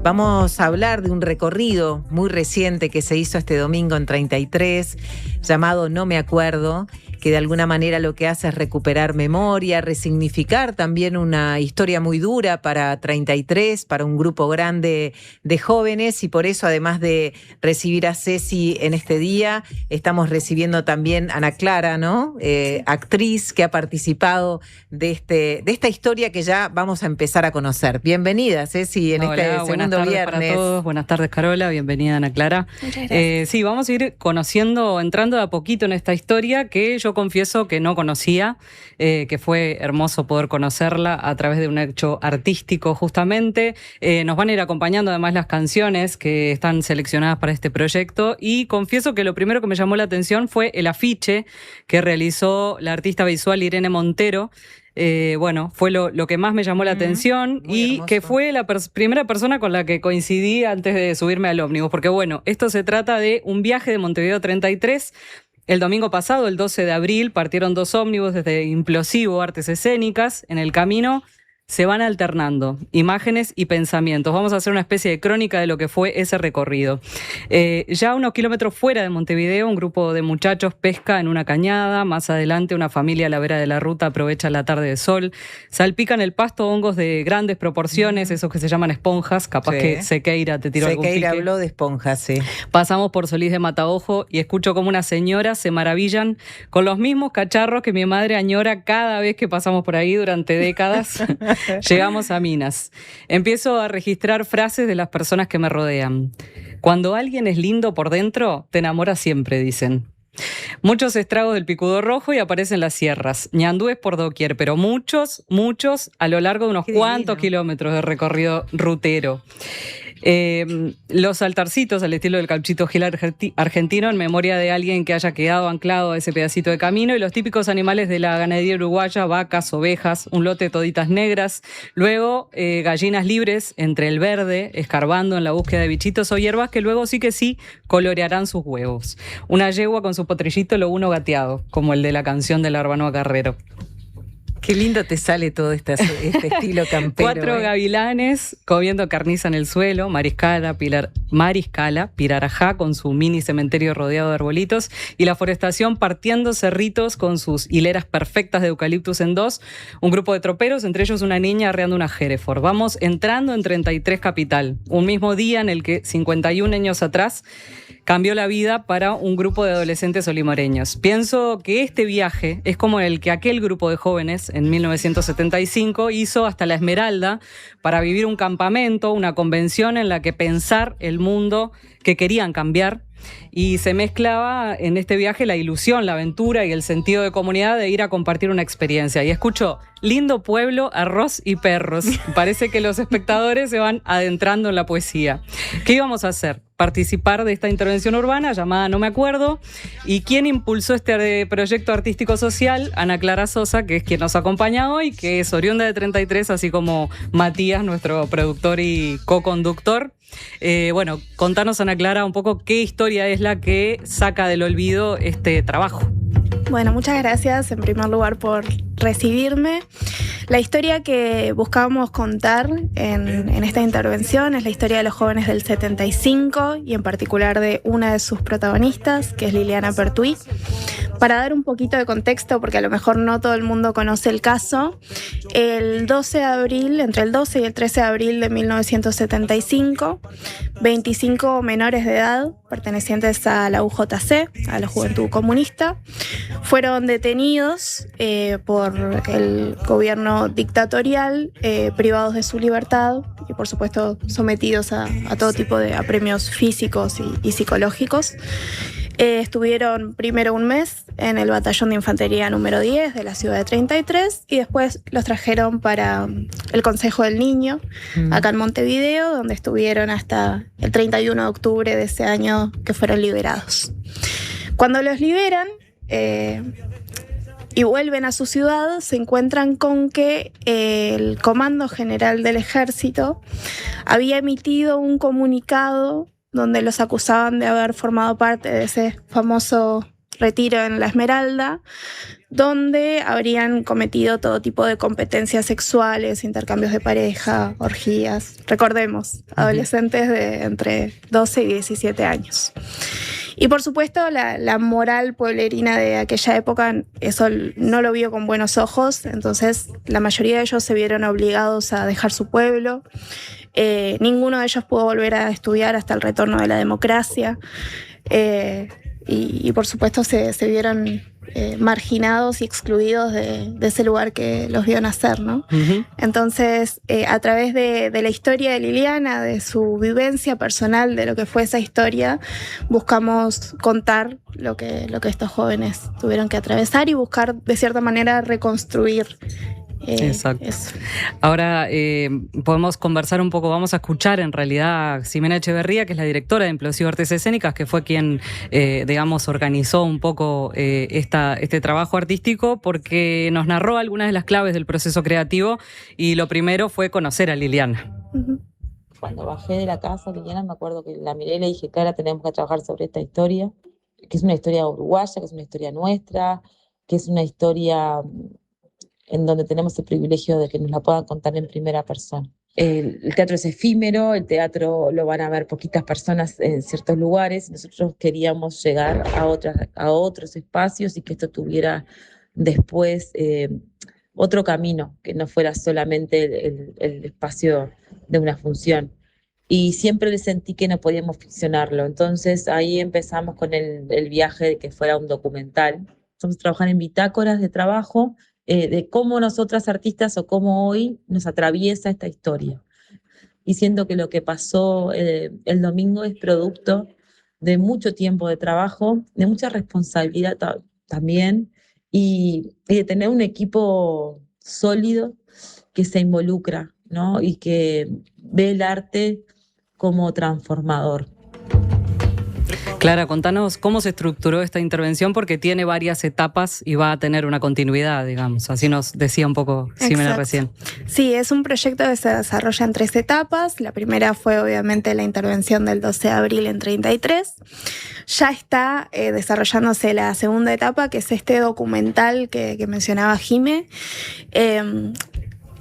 Vamos a hablar de un recorrido muy reciente que se hizo este domingo en 33, llamado No me acuerdo, que de alguna manera lo que hace es recuperar memoria, resignificar también una historia muy dura para 33, para un grupo grande de jóvenes, y por eso, además de recibir a Ceci en este día, estamos recibiendo también a Ana Clara, ¿no? Actriz que ha participado de esta historia que ya vamos a empezar a conocer. Bienvenida, Ceci, en este segundo viernes. Para todos. Buenas tardes, Carola. Bienvenida, Ana Clara. Muchas gracias. Sí, vamos a ir entrando de a poquito en esta historia que yo confieso que no conocía, que fue hermoso poder conocerla a través de un hecho artístico justamente. Nos van a ir acompañando además las canciones que están seleccionadas para este proyecto, y confieso que lo primero que me llamó la atención fue el afiche que realizó la artista visual Irene Montero. Fue lo que más me llamó la atención, y hermoso. Que fue la primera persona con la que coincidí antes de subirme al ómnibus, porque esto se trata de un viaje de Montevideo 33. El domingo pasado, el 12 de abril, partieron 2 ómnibus desde Implosivo Artes Escénicas. En el camino se van alternando imágenes y pensamientos. Vamos a hacer una especie de crónica de lo que fue ese recorrido. Ya unos kilómetros fuera de Montevideo, un grupo de muchachos pesca en una cañada. Más adelante, una familia a la vera de la ruta aprovecha la tarde de sol. Salpican el pasto hongos de grandes proporciones, esos que se llaman esponjas. Capaz que Sequeira te tiró algún pique. Sequeira habló de esponjas, sí. Pasamos por Solís de Mataojo y escucho como unas señoras se maravillan con los mismos cacharros que mi madre añora cada vez que pasamos por ahí durante décadas. Llegamos a Minas. Empiezo a registrar frases de las personas que me rodean. Cuando alguien es lindo por dentro, te enamora siempre, dicen. Muchos estragos del picudo rojo y aparecen las sierras. Ñandúes por doquier, pero muchos a lo largo de unos cuantos kilómetros de recorrido rutero. Los altarcitos al estilo del Cauchito Gil argentino, en memoria de alguien que haya quedado anclado a ese pedacito de camino, y los típicos animales de la ganadería uruguaya: vacas, ovejas, un lote de toditas negras, luego gallinas libres entre el verde, escarbando en la búsqueda de bichitos o hierbas que luego sí colorearán sus huevos. Una yegua con su potrillito, lo uno gateado, como el de la canción del Arbanoa Carrero. Qué lindo te sale todo este estilo campero. 4 gavilanes comiendo carniza en el suelo, Mariscala, Pirarajá con su mini cementerio rodeado de arbolitos, y la forestación partiendo cerritos con sus hileras perfectas de eucaliptus en 2, un grupo de troperos, entre ellos una niña arreando una Hereford. Vamos entrando en 33 capital, un mismo día en el que 51 años atrás cambió la vida para un grupo de adolescentes olimareños. Pienso que este viaje es como el que aquel grupo de jóvenes en 1975 hizo hasta La Esmeralda para vivir un campamento, una convención en la que pensar el mundo que querían cambiar. Y se mezclaba en este viaje la ilusión, la aventura y el sentido de comunidad de ir a compartir una experiencia. Y escucho: lindo pueblo, arroz y perros. Parece que los espectadores se van adentrando en la poesía. ¿Qué íbamos a hacer? Participar de esta intervención urbana llamada No me acuerdo. ¿Y quién impulsó este proyecto artístico social? Ana Clara Sosa, que es quien nos acompaña hoy, que es oriunda de 33, así como Matías, nuestro productor y co-conductor. Contanos, Ana Clara, un poco qué historia es la que saca del olvido este trabajo. Bueno, muchas gracias en primer lugar por recibirme. La historia que buscábamos contar en esta intervención es la historia de los jóvenes del 75, y en particular de una de sus protagonistas, que es Liliana Pertuis. Para dar un poquito de contexto, porque a lo mejor no todo el mundo conoce el caso, el 12 de abril, entre el 12 y el 13 de abril de 1975, 25 menores de edad pertenecientes a la UJC, a la Juventud Comunista, fueron detenidos por el gobierno dictatorial, privados de su libertad y por supuesto sometidos a todo tipo de apremios físicos y psicológicos. Estuvieron primero un mes en el batallón de infantería número 10 de la ciudad de 33, y después los trajeron para el Consejo del Niño, acá en Montevideo, donde estuvieron hasta el 31 de octubre de ese año, que fueron liberados. Cuando los liberan y vuelven a su ciudad, se encuentran con que el Comando General del Ejército había emitido un comunicado donde los acusaban de haber formado parte de ese famoso retiro en La Esmeralda, donde habrían cometido todo tipo de competencias sexuales, intercambios de pareja, orgías. Recordemos, adolescentes de entre 12 y 17 años. Y por supuesto, la moral pueblerina de aquella época, eso no lo vio con buenos ojos, entonces la mayoría de ellos se vieron obligados a dejar su pueblo. Ninguno de ellos pudo volver a estudiar hasta el retorno de la democracia. Y por supuesto se vieron marginados y excluidos de ese lugar que los vio nacer, ¿no? Entonces, a través de la historia de Liliana, de su vivencia personal, de lo que fue esa historia, buscamos contar lo que estos jóvenes tuvieron que atravesar y buscar, de cierta manera, reconstruir. Exacto. Eso. Ahora podemos conversar un poco, vamos a escuchar en realidad a Ximena Echeverría, que es la directora de Implosivo Artes Escénicas, que fue quien, digamos, organizó un poco este trabajo artístico, porque nos narró algunas de las claves del proceso creativo y lo primero fue conocer a Liliana. Cuando bajé de la casa, Liliana, me acuerdo que la miré y le dije, Clara, tenemos que trabajar sobre esta historia, que es una historia uruguaya, que es una historia nuestra, que es una historia en donde tenemos el privilegio de que nos la puedan contar en primera persona. El teatro es efímero, el teatro lo van a ver poquitas personas en ciertos lugares. Nosotros queríamos llegar a otros espacios y que esto tuviera después otro camino, que no fuera solamente el espacio de una función. Y siempre le sentí que no podíamos ficcionarlo. Entonces ahí empezamos con el viaje de que fuera un documental. Vamos a trabajar en bitácoras de trabajo, de cómo nosotras artistas o cómo hoy nos atraviesa esta historia. Y siento que lo que pasó el domingo es producto de mucho tiempo de trabajo, de mucha responsabilidad también, y de tener un equipo sólido que se involucra, ¿no? Y que ve el arte como transformador. Clara, contanos cómo se estructuró esta intervención, porque tiene varias etapas y va a tener una continuidad, digamos. Así nos decía un poco Ximena recién. Sí, es un proyecto que se desarrolla en 3 etapas. La primera fue obviamente la intervención del 12 de abril en 33. Ya está desarrollándose la segunda etapa, que es este documental que mencionaba Jime.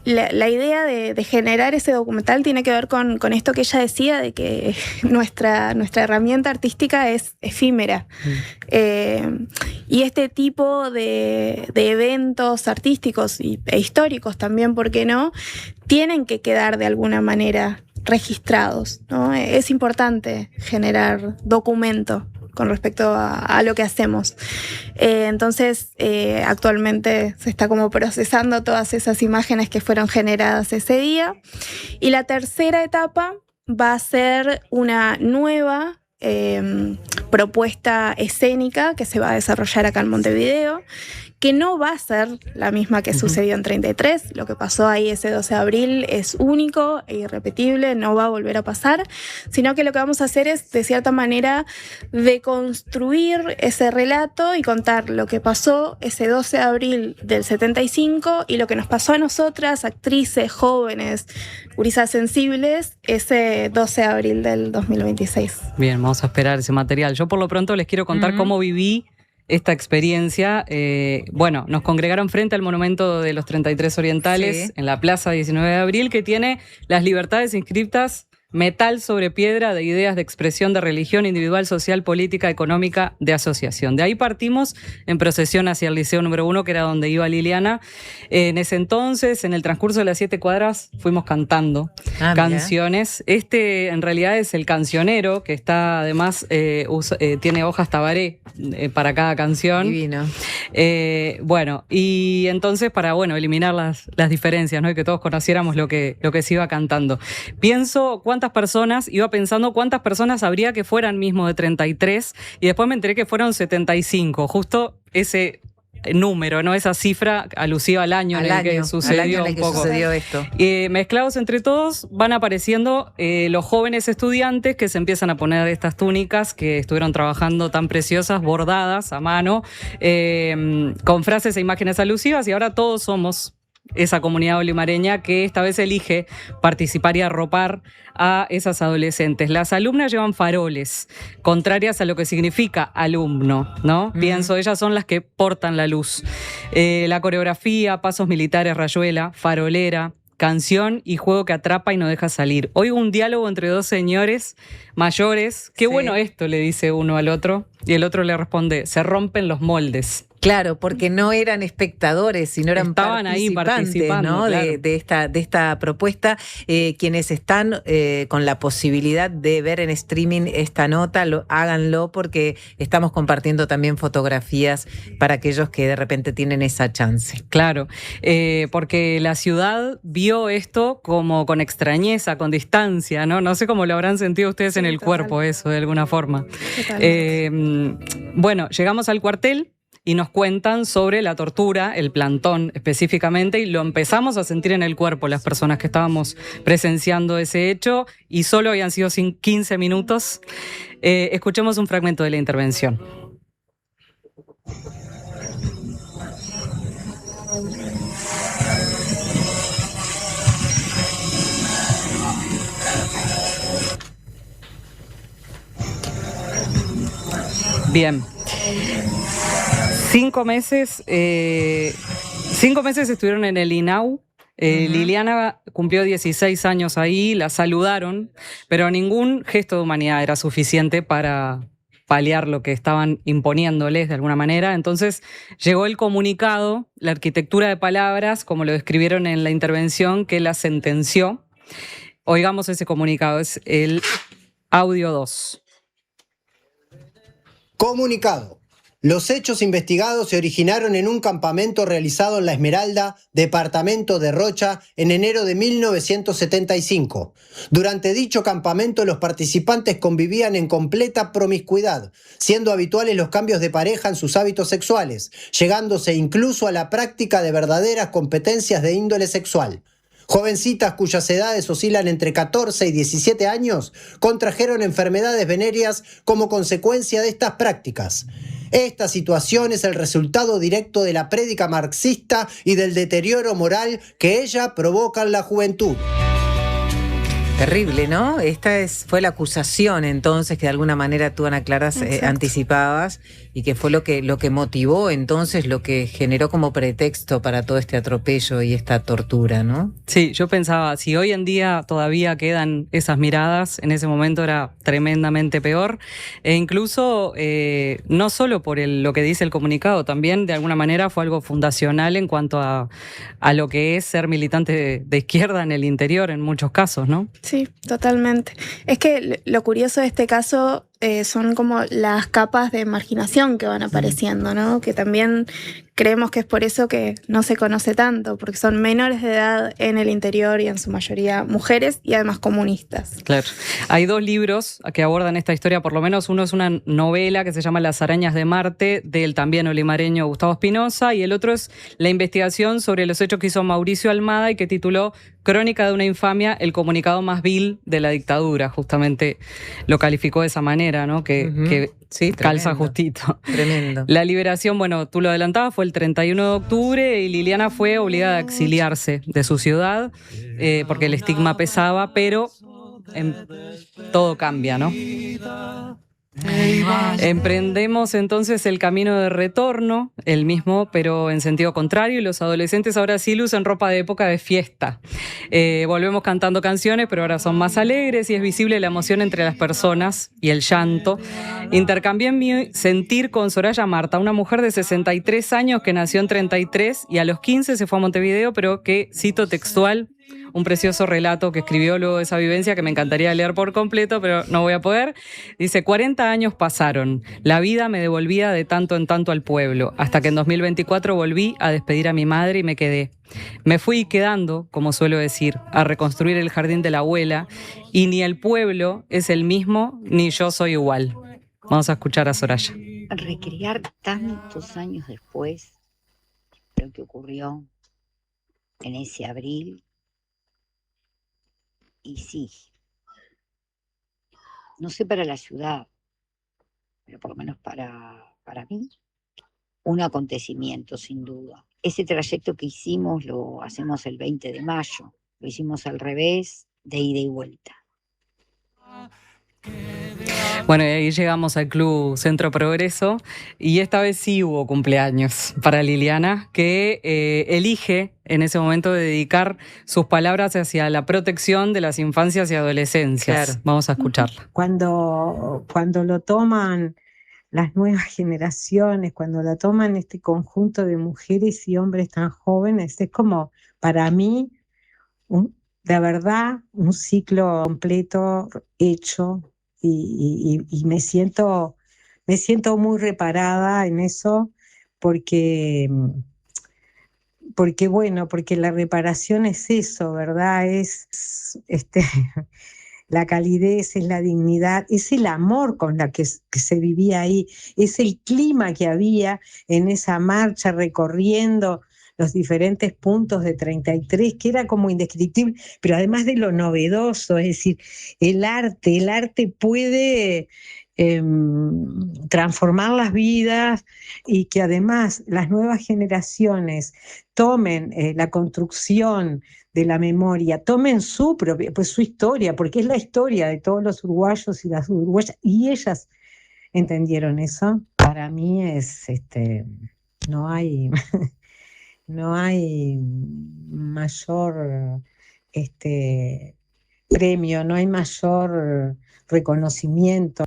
La idea de generar ese documental tiene que ver con esto que ella decía, de que nuestra herramienta artística es efímera. Y este tipo de eventos artísticos e históricos también, ¿por qué no?, tienen que quedar de alguna manera registrados, ¿no? Es importante generar documento con respecto a lo que hacemos. Entonces, actualmente se está como procesando todas esas imágenes que fueron generadas ese día. Y la tercera etapa va a ser una nueva propuesta escénica que se va a desarrollar acá en Montevideo, que no va a ser la misma que sucedió en 33. Lo que pasó ahí ese 12 de abril es único e irrepetible, no va a volver a pasar, sino que lo que vamos a hacer es, de cierta manera, deconstruir ese relato y contar lo que pasó ese 12 de abril del 75 y lo que nos pasó a nosotras, actrices, jóvenes, gurisas sensibles, ese 12 de abril del 2026. Bien, vamos a esperar ese material. Yo por lo pronto les quiero contar cómo viví esta experiencia. Bueno, nos congregaron frente al Monumento de los 33 Orientales, sí, en la Plaza 19 de Abril, que tiene las libertades inscriptas metal sobre piedra de ideas de expresión de religión individual, social, política, económica, de asociación. De ahí partimos en procesión hacia el Liceo número 1, que era donde iba Liliana. En ese entonces, en el transcurso de las 7 cuadras, fuimos cantando canciones. En realidad es el cancionero, que está además, tiene hojas tabaré para cada canción. Divino. Bueno, y entonces para eliminar las diferencias, ¿no? Y que todos conociéramos lo que se iba cantando. Iba pensando cuántas personas habría que fueran mismo de 33, y después me enteré que fueron 75, justo ese número, ¿no? Esa cifra alusiva al año en el que sucedió un poco. Sucedió esto. Mezclados entre todos van apareciendo los jóvenes estudiantes que se empiezan a poner estas túnicas que estuvieron trabajando tan preciosas, bordadas a mano, con frases e imágenes alusivas, y ahora todos somos esa comunidad olimareña que esta vez elige participar y arropar a esas adolescentes. Las alumnas llevan faroles, contrarias a lo que significa alumno, ¿no? Pienso, ellas son las que portan la luz. La coreografía, pasos militares, rayuela, farolera, canción y juego que atrapa y no deja salir. Oigo un diálogo entre dos señores mayores. Qué bueno esto, le dice uno al otro. Y el otro le responde, se rompen los moldes. Claro, porque no eran espectadores, sino eran Estaban ahí participando, ¿no? claro. de esta propuesta. Quienes están con la posibilidad de ver en streaming esta nota, háganlo, porque estamos compartiendo también fotografías para aquellos que de repente tienen esa chance. Claro, porque la ciudad vio esto como con extrañeza, con distancia, ¿no? No sé cómo lo habrán sentido ustedes en el cuerpo, eso, de alguna forma. Bueno, llegamos al cuartel y nos cuentan sobre la tortura, el plantón específicamente, y lo empezamos a sentir en el cuerpo las personas que estábamos presenciando ese hecho, y solo habían sido 15 minutos. Escuchemos un fragmento de la intervención. Bien. 5 meses estuvieron en el INAU. Liliana cumplió 16 años ahí, la saludaron, pero ningún gesto de humanidad era suficiente para paliar lo que estaban imponiéndoles de alguna manera. Entonces llegó el comunicado, la arquitectura de palabras, como lo describieron en la intervención, que la sentenció. Oigamos ese comunicado, es el audio 2. Comunicado. Los hechos investigados se originaron en un campamento realizado en La Esmeralda, departamento de Rocha, en enero de 1975. Durante dicho campamento, los participantes convivían en completa promiscuidad, siendo habituales los cambios de pareja en sus hábitos sexuales, llegándose incluso a la práctica de verdaderas competencias de índole sexual. Jovencitas cuyas edades oscilan entre 14 y 17 años contrajeron enfermedades venéreas como consecuencia de estas prácticas. Esta situación es el resultado directo de la prédica marxista y del deterioro moral que ella provoca en la juventud. Terrible, ¿no? Fue la acusación entonces que de alguna manera tú, Ana Clara, anticipabas, y que fue lo que motivó entonces, lo que generó como pretexto para todo este atropello y esta tortura, ¿no? Sí, yo pensaba, si hoy en día todavía quedan esas miradas, en ese momento era tremendamente peor, e incluso no solo por lo que dice el comunicado, también de alguna manera fue algo fundacional en cuanto a lo que es ser militante de izquierda en el interior en muchos casos, ¿no? Sí, totalmente. Es que lo curioso de este caso son como las capas de marginación que van apareciendo, ¿no? Que también creemos que es por eso que no se conoce tanto, porque son menores de edad en el interior y en su mayoría mujeres y además comunistas. Claro. Hay 2 libros que abordan esta historia, por lo menos uno es una novela que se llama Las arañas de Marte, del también olimareño Gustavo Espinosa, y el otro es la investigación sobre los hechos que hizo Mauricio Almada y que tituló Crónica de una infamia, el comunicado más vil de la dictadura. Justamente lo calificó de esa manera, ¿no? Que sí, calza justito. Tremendo. La liberación, bueno, tú lo adelantabas, fue el 31 de octubre y Liliana fue obligada a exiliarse de su ciudad porque el estigma pesaba, pero todo cambia, ¿no? Emprendemos entonces el camino de retorno, el mismo pero en sentido contrario, y los adolescentes ahora sí lucen ropa de época de fiesta. Volvemos cantando canciones, pero ahora son más alegres y es visible la emoción entre las personas y el llanto. Intercambié mi sentir con Soraya Marta, una mujer de 63 años que nació en 33 y a los 15 se fue a Montevideo, pero que, cito textual, un precioso relato que escribió luego de esa vivencia que me encantaría leer por completo, pero no voy a poder. Dice, 40 años pasaron, la vida me devolvía de tanto en tanto al pueblo, hasta que en 2024 volví a despedir a mi madre y me quedé. Me fui quedando, como suelo decir, a reconstruir el jardín de la abuela, y ni el pueblo es el mismo, ni yo soy igual. Vamos a escuchar a Soraya. Recrear tantos años después lo que ocurrió en ese abril. Y sí, no sé para la ciudad, pero por lo menos para mí, un acontecimiento sin duda. ese trayecto que hicimos lo hacemos el 20 de mayo, lo hicimos al revés, de ida y vuelta. Bueno, y ahí llegamos al Club Centro Progreso y esta vez sí hubo cumpleaños para Liliana, que elige en ese momento dedicar sus palabras hacia la protección de las infancias y adolescencias. Claro. Vamos a escucharla. Cuando lo toman las nuevas generaciones, cuando la toman este conjunto de mujeres y hombres tan jóvenes, es como, para mí, de verdad, un ciclo completo hecho, y me siento muy reparada en eso, porque la reparación es eso, ¿verdad? Es la calidez, es la dignidad, es el amor con la que se vivía ahí, es el clima que había en esa marcha recorriendo los diferentes puntos de 33, que era como indescriptible, pero además de lo novedoso, es decir, el arte puede transformar las vidas, y que además las nuevas generaciones tomen la construcción de la memoria, tomen su propia, pues su historia, porque es la historia de todos los uruguayos y las uruguayas, y ellas entendieron eso. Para mí es, no hay mayor premio, no hay mayor reconocimiento.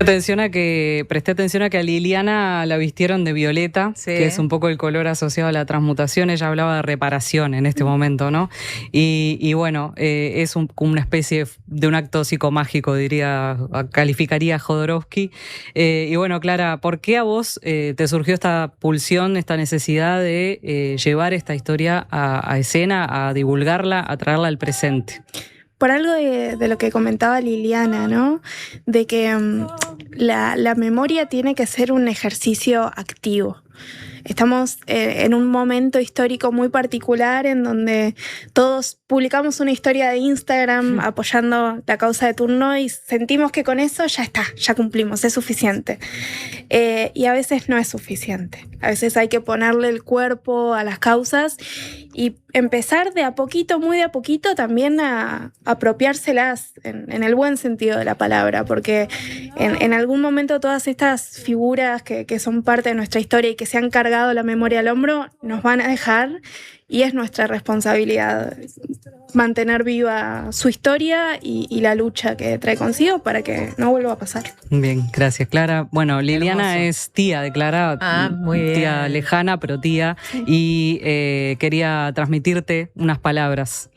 Presté atención a que a Liliana la vistieron de violeta, Sí. que es un poco el color asociado a la transmutación. Ella hablaba de reparación en este momento, ¿no? Y bueno, es como una especie de un acto psicomágico, calificaría Jodorowsky. Y bueno, Clara, ¿por qué a vos te surgió esta pulsión, esta necesidad de llevar esta historia a escena, a divulgarla, a traerla al presente? Por algo de lo que comentaba Liliana, ¿no? De que la memoria tiene que ser un ejercicio activo. Estamos en un momento histórico muy particular en donde todos publicamos una historia de Instagram apoyando la causa de turno y sentimos que con eso ya está, ya cumplimos, es suficiente. Y a veces no es suficiente. A veces hay que ponerle el cuerpo a las causas y empezar de a poquito, muy de a poquito, también a apropiárselas en el buen sentido de la palabra, porque en algún momento todas estas figuras que son parte de nuestra historia y que se han cargado la memoria al hombro nos van a dejar, y es nuestra responsabilidad mantener viva su historia y la lucha que trae consigo para que no vuelva a pasar. Bien, gracias, Clara. Bueno, Liliana Hermoso. es tía de Clara, Muy bien. tía lejana, pero tía, y quería transmitirte unas palabras.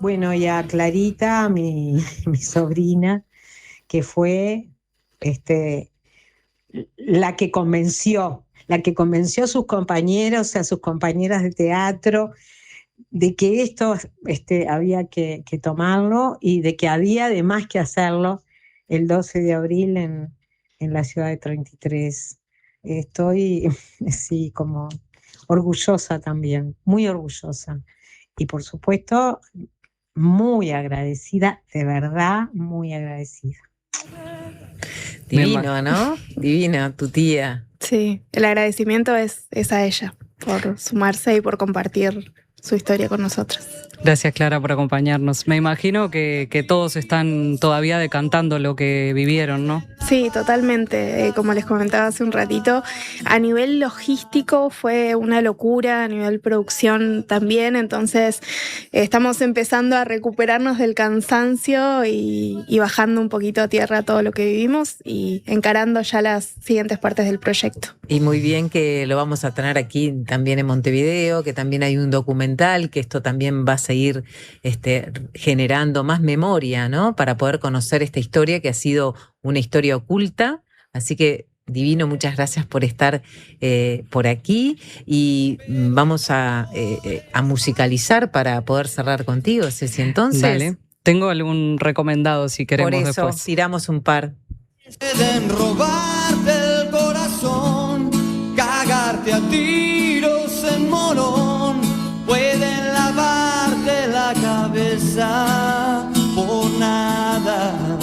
Bueno, y a Clarita, mi sobrina, que fue la que convenció a sus compañeros, a sus compañeras de teatro, de que esto había que tomarlo, y de que había además que hacerlo el 12 de abril en la ciudad de 33. Estoy, sí, como orgullosa también, muy orgullosa. Y por supuesto, muy agradecida, de verdad, muy agradecida. Divino, ¿no? Divina, tu tía. Sí, el agradecimiento es a ella por sumarse y por compartir su historia con nosotros. Gracias, Clara, por acompañarnos. Me imagino que todos están todavía decantando lo que vivieron, ¿no? Sí, totalmente. Como les comentaba hace un ratito, a nivel logístico fue una locura, a nivel producción también. Entonces estamos empezando a recuperarnos del cansancio y bajando un poquito a tierra todo lo que vivimos y encarando ya las siguientes partes del proyecto. Y muy bien que lo vamos a tener aquí también en Montevideo, que también hay un documental, que esto también va a seguir generando más memoria, ¿no? Para poder conocer esta historia que ha sido una historia oculta. Así que divino, muchas gracias por estar por aquí, y vamos a musicalizar para poder cerrar contigo, Ceci. Entonces, Dale. Tengo algún recomendado si queremos por eso después. tiramos un par. Pueden robarte el corazón, cagarte a tiros en Morón, pueden lavarte la cabeza por nada.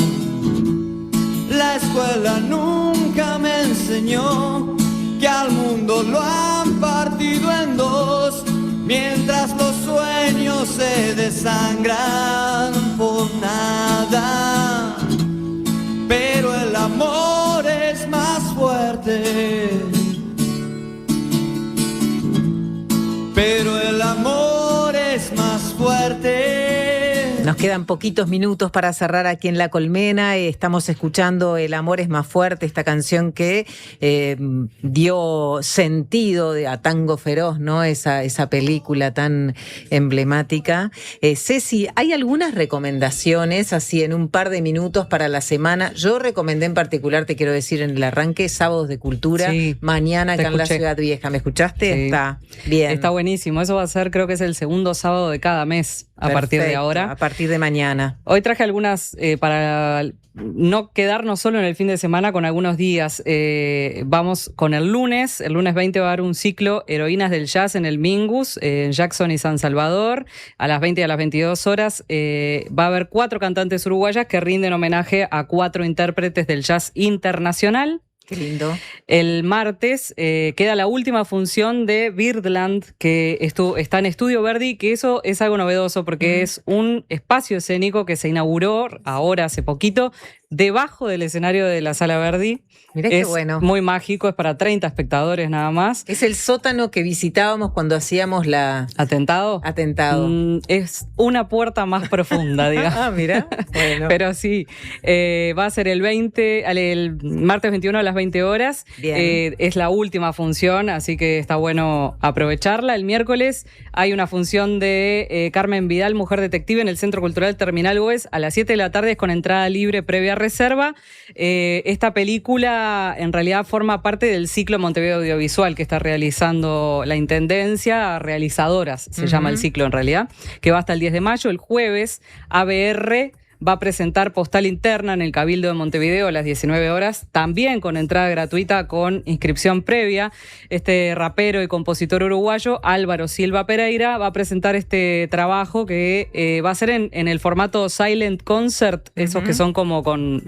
La escuela nunca me enseñó que al mundo lo amo mientras los sueños se desangran por nada. Pero el amor es más fuerte. Pero el amor es más fuerte. Nos quedan poquitos minutos para cerrar aquí en La Colmena. Estamos escuchando El amor es más fuerte, esta canción que dio sentido a Tango Feroz, ¿no? Esa película tan emblemática. Ceci, ¿hay algunas recomendaciones así en un par de minutos para la semana? Yo recomendé en particular, te quiero decir, en el arranque, Sábados de Cultura, Sí, mañana acá en la escuché. Ciudad Vieja. ¿Me escuchaste? Sí. Está bien. Está buenísimo. Eso va a ser, creo que es el segundo sábado de cada mes a partir de Perfecto, ahora. A partir de mañana. Hoy traje algunas para no quedarnos solo en el fin de semana con algunos días. Vamos con el lunes. El lunes 20 va a haber un ciclo Heroínas del Jazz en el Mingus, en Jackson y San Salvador. A las 20 y a las 22 horas va a haber 4 cantantes uruguayas que rinden homenaje a 4 intérpretes del jazz internacional. Qué lindo. El martes queda la última función de Birdland, que está en Estudio Verdi, que eso es algo novedoso porque es un espacio escénico que se inauguró ahora hace poquito, debajo del escenario de la Sala Verdi. Mirá qué Es bueno. muy mágico, es para 30 espectadores nada más. Es el sótano que visitábamos cuando hacíamos la ¿Atentado? atentado. Es una puerta más profunda, digamos. Ah, mira. Bueno. Pero sí, va a ser el martes 21 a las 20 horas. Bien. Es la última función, así que está bueno aprovecharla. El miércoles hay una función de Carmen Vidal, Mujer Detective, en el Centro Cultural Terminal Güez a las 7 de la tarde, es con entrada libre previa reserva. Esta película en realidad forma parte del ciclo Montevideo Audiovisual que está realizando la Intendencia, Realizadoras se llama el ciclo en realidad, que va hasta el 10 de mayo. El jueves ABR va a presentar Postal Interna en el Cabildo de Montevideo a las 19 horas, también con entrada gratuita con inscripción previa. Este rapero y compositor uruguayo, Álvaro Silva Pereira, va a presentar este trabajo que va a ser en el formato Silent Concert, esos que son como con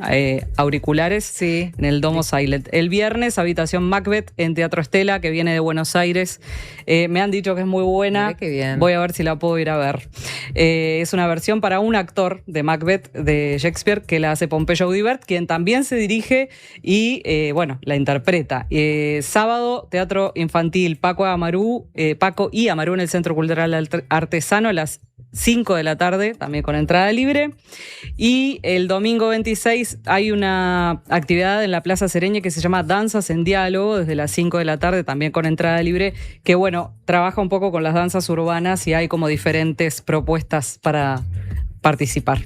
auriculares, Sí. en el Domo Silent. El viernes, Habitación Macbeth en Teatro Estela, que viene de Buenos Aires. Me han dicho que es muy buena. Mirá qué bien. Voy a ver si la puedo ir a ver. Es una versión para un actor de Macbeth de Shakespeare que la hace Pompeyo Audibert, quien también se dirige y la interpreta. Sábado, Teatro Infantil Paco y Amarú en el Centro Cultural Artesano a las 5 de la tarde, también con entrada libre. Y el domingo 26 hay una actividad en la Plaza Sereña que se llama Danzas en Diálogo, desde las 5 de la tarde, también con entrada libre, que trabaja un poco con las danzas urbanas y hay como diferentes propuestas para participar.